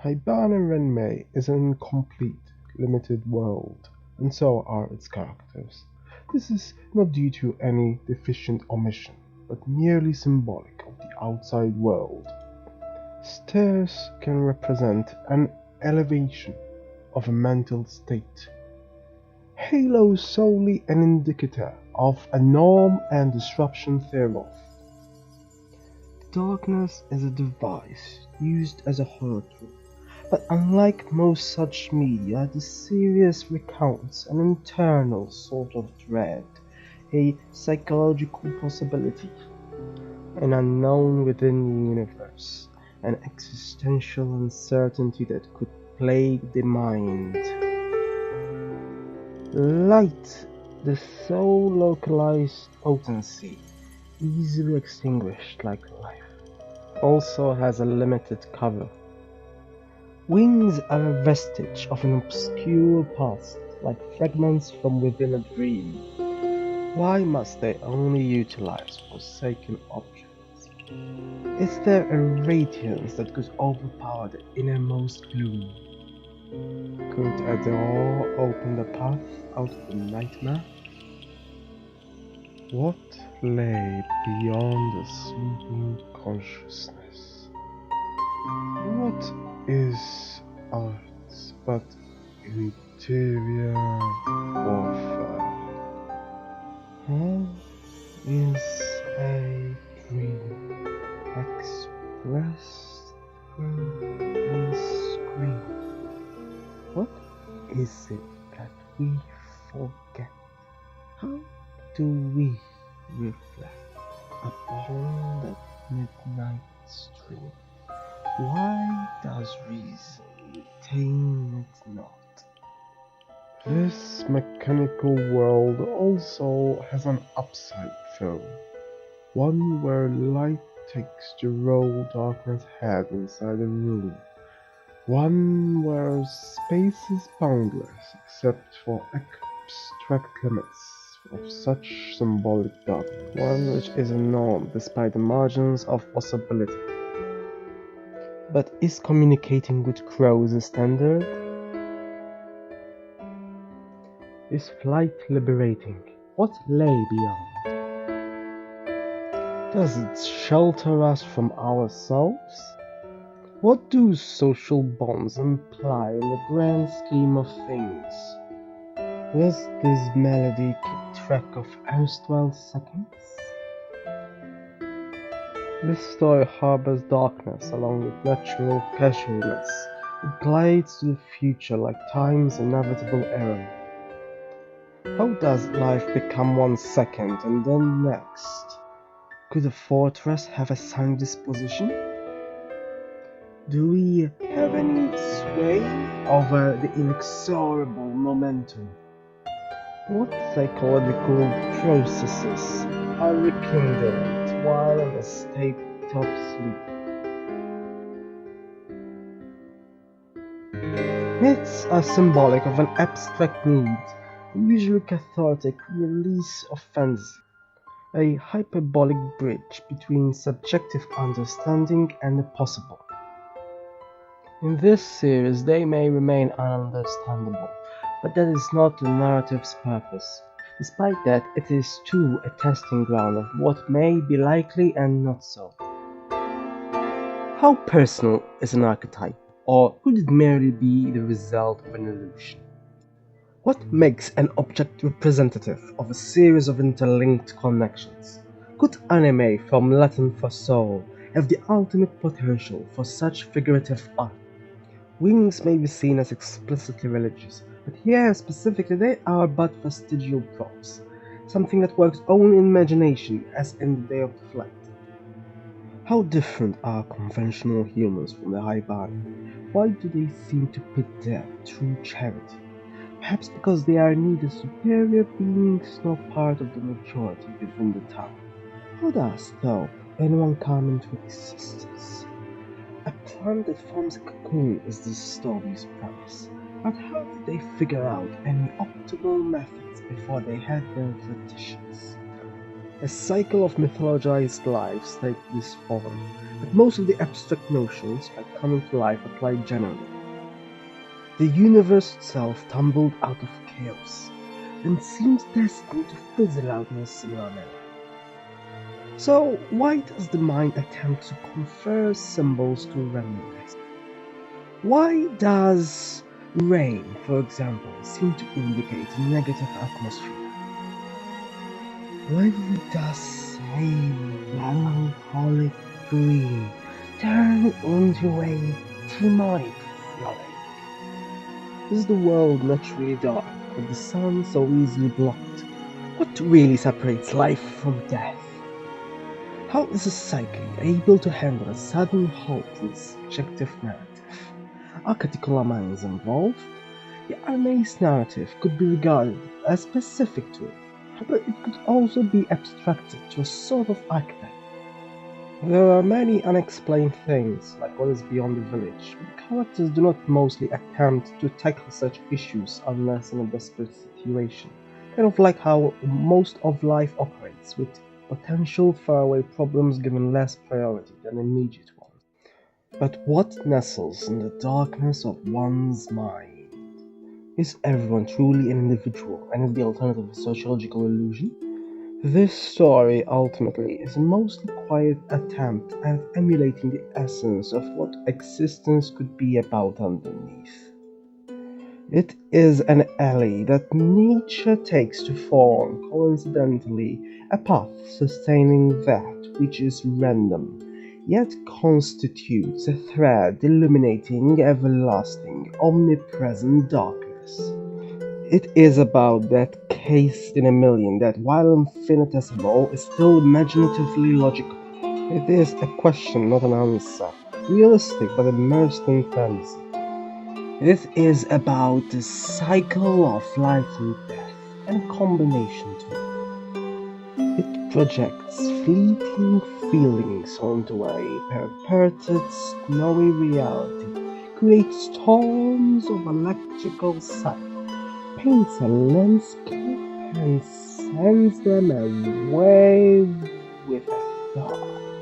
Haibane Renmei is an incomplete, limited world, and so are its characters. This is not due to any deficient omission, but merely symbolic of the outside world. Stairs can represent an elevation of a mental state. Halos solely an indicator of a norm and disruption thereof. Darkness is a device used as a horror tool, but unlike most such media, the series recounts an internal sort of dread, a psychological possibility, an unknown within the universe, an existential uncertainty that could plague the mind. Light, the sole localized potency, easily extinguished like life, also has a limited cover. Wings are a vestige of an obscure past, like fragments from within a dream. Why must they only utilize forsaken objects? Is there a radiance that could overpower the innermost gloom? Could a door open the path out of the nightmare? What lay beyond the sleeping consciousness? What is art but interior warfare? How is a dream expressed through a screen? What is it that we forget? How do we reflect upon that midnight stream? Why does reason retain it not? This mechanical world also has an upside though, one where light takes the role darkness had inside a room, one where space is boundless except for abstract limits of such symbolic darkness, one which is a norm despite the margins of possibility. But is communicating with crows a standard? Is flight liberating? What lay beyond? Does it shelter us from ourselves? What do social bonds imply in the grand scheme of things? Does this melody keep track of erstwhile seconds? This story harbors darkness along with natural casualness. It glides to the future like time's inevitable error. How does life become 1 second and then next? Could a fortress have a sound disposition? Do we have any sway over the inexorable momentum? What psychological processes are rekindled while in a state of sleep? Myths are symbolic of an abstract need, usually cathartic release of fantasy, a hyperbolic bridge between subjective understanding and the possible. In this series they may remain ununderstandable, but that is not the narrative's purpose. Despite that, it is too a testing ground of what may be likely and not so. How personal is an archetype, or could it merely be the result of an illusion? What makes an object representative of a series of interlinked connections? Could anime, from Latin for soul, have the ultimate potential for such figurative art? Wings may be seen as explicitly religious, but here specifically they are but vestigial props, something that works only in imagination, as in the day of the flight. How different are conventional humans from the Haibane? Why do they seem to pit death through charity? Perhaps because they are neither superior beings nor part of the majority within the town. How does, though, anyone come into existence? A plant that forms a cocoon is the story's premise, but how did they figure out any optimal methods before they had their traditions? A cycle of mythologized lives take this form, but most of the abstract notions, like coming to life, apply generally. The universe itself tumbled out of chaos, and seems destined to fizzle out in a similar manner. So, why does the mind attempt to confer symbols to randomness? Why does rain, for example, seem to indicate a negative atmosphere? Why does a melancholic green turn into a demonic flower? Is the world naturally dark, with the sun so easily blocked? What really separates life from death? How is a psyche able to handle a sudden halt in its subjective narrative? Are catecholamines involved? The Renmei's narrative could be regarded as specific to it, but it could also be abstracted to a sort of archetype. There are many unexplained things, like what is beyond the village, but the characters do not mostly attempt to tackle such issues unless in a desperate situation, kind of like how most of life operates, with potential faraway problems given less priority than immediate ones. But what nestles in the darkness of one's mind? Is everyone truly an individual, and is the alternative a sociological illusion? This story ultimately is a mostly quiet attempt at emulating the essence of what existence could be about underneath. It is an alley that nature takes to form, coincidentally, a path sustaining that which is random, yet constitutes a thread illuminating everlasting, omnipresent darkness. It is about that case in a million that, while infinitesimal, is still imaginatively logical. It is a question, not an answer, realistic but immersed in fantasy. It is about the cycle of life and death, and a combination too. It projects fleeting feelings onto a perverted, snowy reality, creates storms of electrical sight, paints a landscape, and sends them away with a thought.